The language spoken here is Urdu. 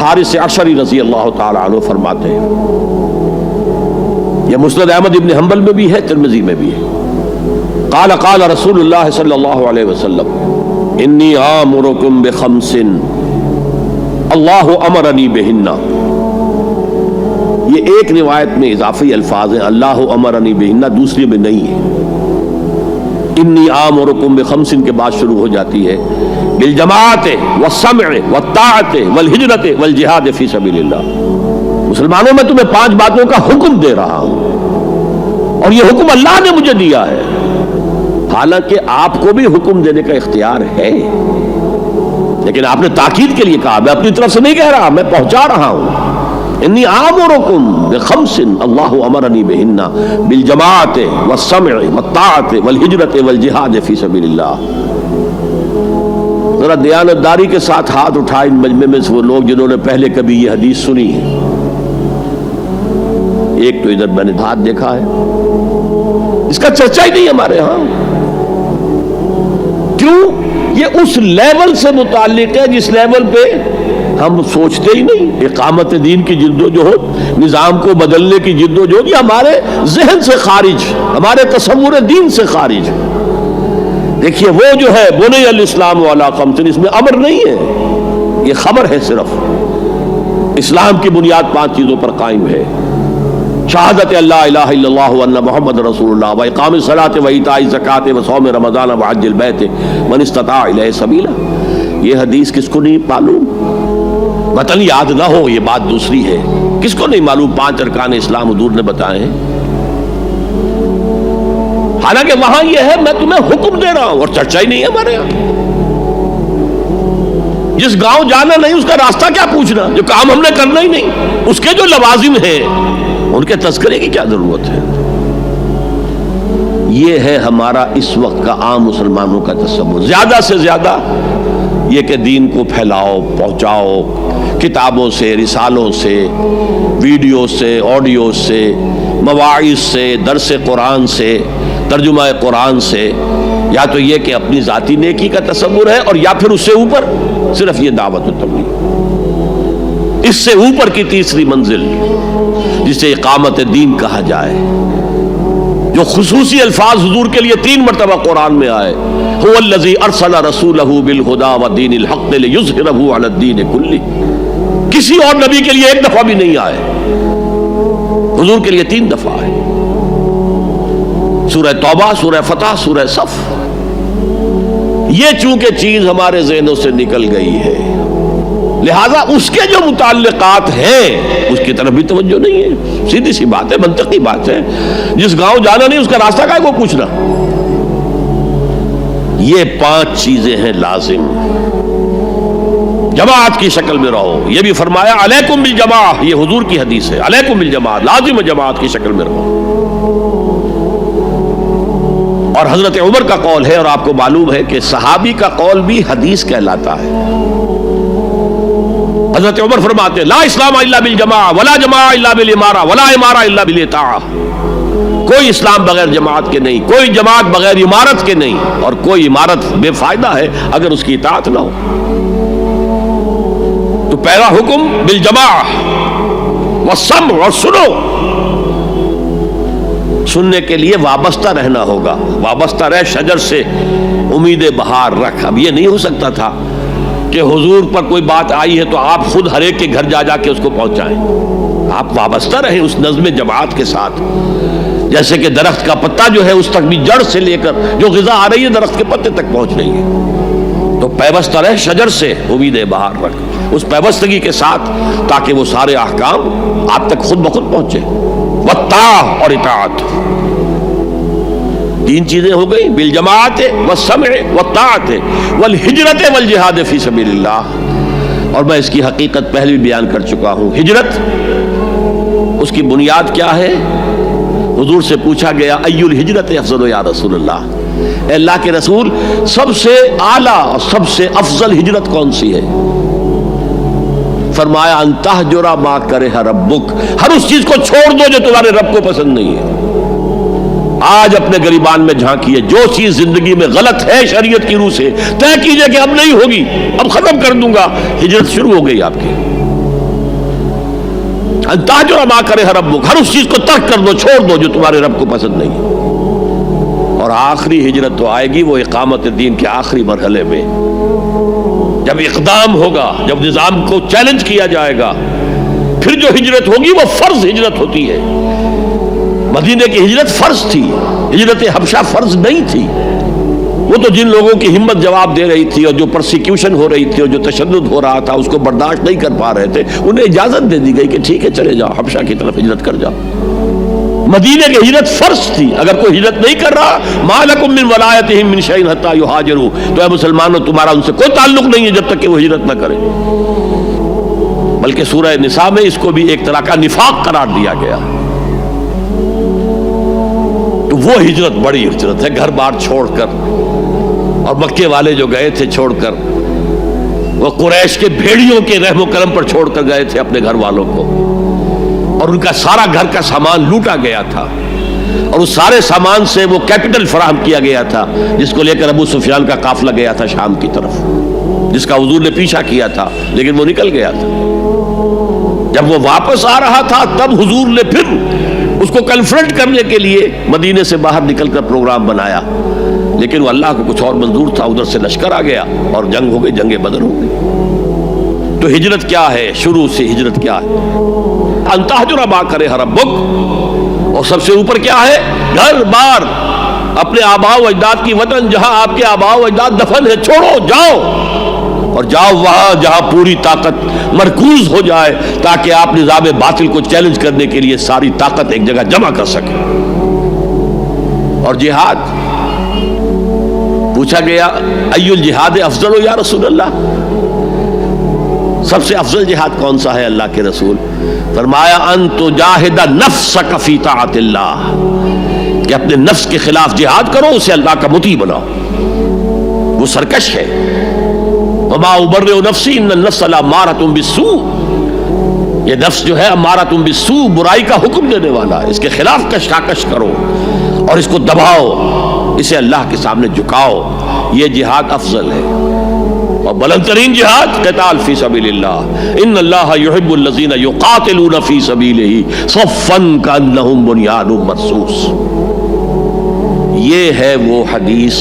حارث اشعری رضی اللہ تعالی عنہ فرماتے ہیں، یہ مسند احمد ابن حنبل میں بھی ہے، ترمذی میں بھی ہے، قال قال رسول اللہ صلی اللہ علیہ وسلم انی آمرکم بخمس اللہ امرنی بہن۔ یہ ایک روایت میں اضافی الفاظ ہیں، اللہ امرنی بہن، دوسری میں نہیں ہے۔ انی آمرکم بخمس کے بعد شروع ہو جاتی ہے بالجماعت والسمع والطاعت والہجرت والجہاد فی سبیل اللہ۔ مسلمانوں میں تمہیں 5 باتوں کا حکم دے رہا ہوں، اور یہ حکم اللہ نے مجھے دیا ہے، حالانکہ آپ کو بھی حکم دینے کا اختیار ہے، لیکن آپ نے تاکید کے لیے کہا، میں اپنی طرف سے نہیں کہہ رہا، میں پہنچا رہا ہوں۔ انی آمرکم بخمس اللہ امرنی بہن بالجماعت والسمع والطاعت والہجرت والجہاد فی سبیل اللہ۔ ذرا دیانتداری کے ساتھ ہاتھ اٹھائیں ان مجمع میں سے وہ لوگ جنہوں نے پہلے کبھی یہ حدیث سنی ہے۔ ایک تو ادھر میں نے ہاتھ دیکھا ہے، اس کا چرچا ہی نہیں ہمارے ہاں۔ کیوں؟ یہ اس لیول سے متعلق ہے جس لیول پہ ہم سوچتے ہی نہیں۔ اقامت دین کی جدوجہد، نظام کو بدلنے کی جدوجہد، یہ ہمارے ذہن سے خارج، ہمارے تصور دین سے خارج۔ دیکھیے وہ جو ہے بنی الاسلام علی خمس، اس میں امر نہیں ہے، یہ خبر ہے صرف۔ اسلام کی بنیاد 5 چیزوں پر قائم ہے، شہادت اللہ الہ الا اللہ وان محمد رسول اللہ، واقام الصلاۃ وایتاء الزکوٰۃ وصوم رمضان وحج البیت من استطاع الیہ سبیلا۔ یہ حدیث کس کو نہیں معلوم؟ متن یاد نہ ہو یہ بات دوسری ہے، کس کو نہیں معلوم 5 ارکان اسلام حضور نے بتائے ہیں؟ حالانکہ وہاں یہ ہے میں تمہیں حکم دے رہا ہوں، اور چرچا ہی نہیں ہے ہمارے یہاں۔ جس گاؤں جانا نہیں اس کا راستہ کیا پوچھنا، جو کام ہم نے کرنا ہی نہیں، اس کے جو لوازم ہیں ان کے تذکرے کی کیا ضرورت ہے؟ یہ ہے ہمارا اس وقت کا عام مسلمانوں کا تصور۔ زیادہ سے زیادہ یہ کہ دین کو پھیلاؤ، پہنچاؤ، کتابوں سے، رسالوں سے، ویڈیو سے، آڈیو سے، مواعظ سے، درس قرآن سے، ترجمہ قرآن سے، یا تو یہ کہ اپنی ذاتی نیکی کا تصور ہے، اور یا پھر اس سے اوپر صرف یہ دعوت و تبلیغ۔ اس سے اوپر کی تیسری منزل جسے اقامت دین کہا جائے، جو خصوصی الفاظ حضور کے لیے 3 مرتبہ قرآن میں آئے، هو الذی ارسل رسولہ بالہدی ودین الحق لیظہرہ علی الدین کلہ۔ کسی اور نبی کے لیے 1 دفعہ بھی نہیں آئے، حضور کے لیے 3 دفعہ آئے، سورہ توبہ، سورہ فتح، سورہ صف۔ یہ چونکہ چیز ہمارے ذہنوں سے نکل گئی ہے، لہذا اس کے جو متعلقات ہیں اس کی طرف بھی توجہ نہیں ہے۔ سیدھی سی بات ہے، منطقی بات ہے، جس گاؤں جانا نہیں اس کا راستہ کا ہے کو پوچھنا۔ یہ 5 چیزیں ہیں لازم۔ جماعت کی شکل میں رہو، یہ بھی فرمایا علیکم بالجماعہ، یہ حضور کی حدیث ہے، علیکم بالجماعہ، لازم ہے جماعت کی شکل میں رہو۔ اور حضرت عمر کا قول ہے، اور آپ کو معلوم ہے کہ صحابی کا قول بھی حدیث کہلاتا ہے۔ حضرت عمر فرماتے ہیں لا اسلام الا بالجماعہ ولا جماعہ الا بالامارہ ولا امارہ الا بالاطاعہ۔ کوئی اسلام بغیر جماعت کے نہیں، کوئی جماعت بغیر امارت کے نہیں، اور کوئی امارت بے فائدہ ہے اگر اس کی اطاعت نہ ہو۔ تو پہلا حکم بالجماعہ والسمع، اور سنو، سننے کے لیے وابستہ رہنا ہوگا۔ وابستہ رہ شجر سے امید بہار رکھ۔ اب یہ نہیں ہو سکتا تھا کہ حضور پر کوئی بات آئی ہے تو آپ خود ہر ایک کے گھر جا جا کے اس کو پہنچائیں۔ آپ وابستہ رہیں اس نظم جماعت کے ساتھ، جیسے کہ درخت کا پتا جو ہے اس تک بھی جڑ سے لے کر جو غذا آ رہی ہے درخت کے پتے تک پہنچ رہی ہے۔ تو پیوستہ رہ شجر سے امید بہار رکھ، اس پیوستگی کے ساتھ، تاکہ وہ سارے احکام آپ تک خود بخود پہنچے۔ والطاعہ، اور اطاعت۔ 3 چیزیں ہو گئی، بالجماعت والسمع والطاعت والہجرت والجہاد فی سبیل اللہ۔ اور میں اس کی حقیقت پہلے بھی بیان کر چکا ہوں۔ ہجرت، اس کی بنیاد کیا ہے؟ حضور سے پوچھا گیا ای الہجرت افضل یا رسول اللہ، اے اللہ کے رسول سب سے اعلیٰ اور سب سے افضل ہجرت کون سی ہے؟ فرمایا ان تہجر ما کرہ ربک، ہر اس چیز کو چھوڑ دو جو تمہارے رب کو پسند نہیں ہے۔ آج اپنے گریبان میں جھانکیے، جو چیز زندگی میں غلط ہے شریعت کی روح سے طے کیجئے کہ اب نہیں ہوگی، اب ختم کر دوں گا، ہجرت شروع ہو گئی آپ کی۔ ان تہجر ما کرہ ربک، ہر اس چیز کو ترک کر دو، چھوڑ دو جو تمہارے رب کو پسند نہیں ہے۔ اور آخری ہجرت تو آئے گی وہ اقامت دین کے آخری مرحلے میں، جب اقدام ہوگا، جب نظام کو چیلنج کیا جائے گا، پھر جو ہجرت ہوگی وہ فرض ہجرت ہوتی ہے۔ مدینے کی ہجرت فرض تھی، ہجرت حبشہ فرض نہیں تھی۔ وہ تو جن لوگوں کی ہمت جواب دے رہی تھی اور جو پرسیکیوشن ہو رہی تھی اور جو تشدد ہو رہا تھا اس کو برداشت نہیں کر پا رہے تھے، انہیں اجازت دے دی گئی کہ ٹھیک ہے چلے جاؤ، حبشہ کی طرف ہجرت کر جاؤ۔ مدینے کی ہجرت فرض تھی، اگر کوئی ہجرت نہیں کر رہا، ما لکم من ولایتہم من شیء حتی یہاجروا، تو اے مسلمانوں تمہارا ان سے کوئی تعلق نہیں ہے جب تک کہ وہ ہجرت نہ کرے۔ بلکہ سورہ نساء میں اس کو بھی ایک طرح کا نفاق قرار دیا گیا۔ تو وہ ہجرت بڑی ہجرت ہے، گھر بار چھوڑ کر، اور مکے والے جو گئے تھے چھوڑ کر، وہ قریش کے بھیڑیوں کے رحم و کرم پر چھوڑ کر گئے تھے اپنے گھر والوں کو، اور ان کا سارا گھر کا سامان لوٹا گیا تھا، اور اس سارے سامان سے وہ کیپٹل فراہم کیا گیا تھا جس کو لے کر ابو سفیان کا قافلہ گیا تھا شام کی طرف، جس کا حضور نے پیچھا کیا تھا لیکن وہ نکل گیا تھا۔ جب وہ واپس آ رہا تھا تب حضور نے پھر اس کو کنفرنٹ کرنے کے لیے مدینے سے باہر نکل کر پروگرام بنایا، لیکن وہ اللہ کو کچھ اور منظور تھا، ادھر سے لشکر آ گیا اور جنگ ہو گئی، جنگ بدر ہو گئی۔ تو ہجرت کیا ہے؟ شروع سے ہجرت کیا ہے؟ ان تہجر ما کرہ ربک، اور سب سے اوپر کیا ہے؟ گھر بار، اپنے آباء و اجداد کی وطن، جہاں آپ کے آباء و اجداد دفن ہے، چھوڑو، جاؤ، اور جاؤ وہاں جہاں پوری طاقت مرکوز ہو جائے تاکہ آپ نظام باطل کو چیلنج کرنے کے لیے ساری طاقت ایک جگہ جمع کر سکیں۔ اور جہاد پوچھا گیا ای الجہاد افضل یا رسول اللہ، سب سے افضل جہاد کون سا ہے اللہ کے رسول؟ فرمایا ان تجاہد نفسک فی طاعت اللہ، کہ اپنے نفس کے خلاف جہاد کرو، اسے اللہ کا مطیع بناؤ۔ وہ سرکش ہے، وما ابرئ نفسی ان النفس لامارۃ بالسوء، یہ نفس جو ہے امارۃ بالسوء، برائی کا حکم دینے والا ہے، اس کے خلاف کشاکش کرو اور اس کو دباؤ، اسے اللہ کے سامنے جھکاؤ، یہ جہاد افضل ہے۔ اور بلند ترین جہاد قتال فی سبیل اللہ، ان اللہ یحب الذین یقاتلون فی سبیلہ صفا کانہم بنیان مرصوص۔ یہ ہے وہ حدیث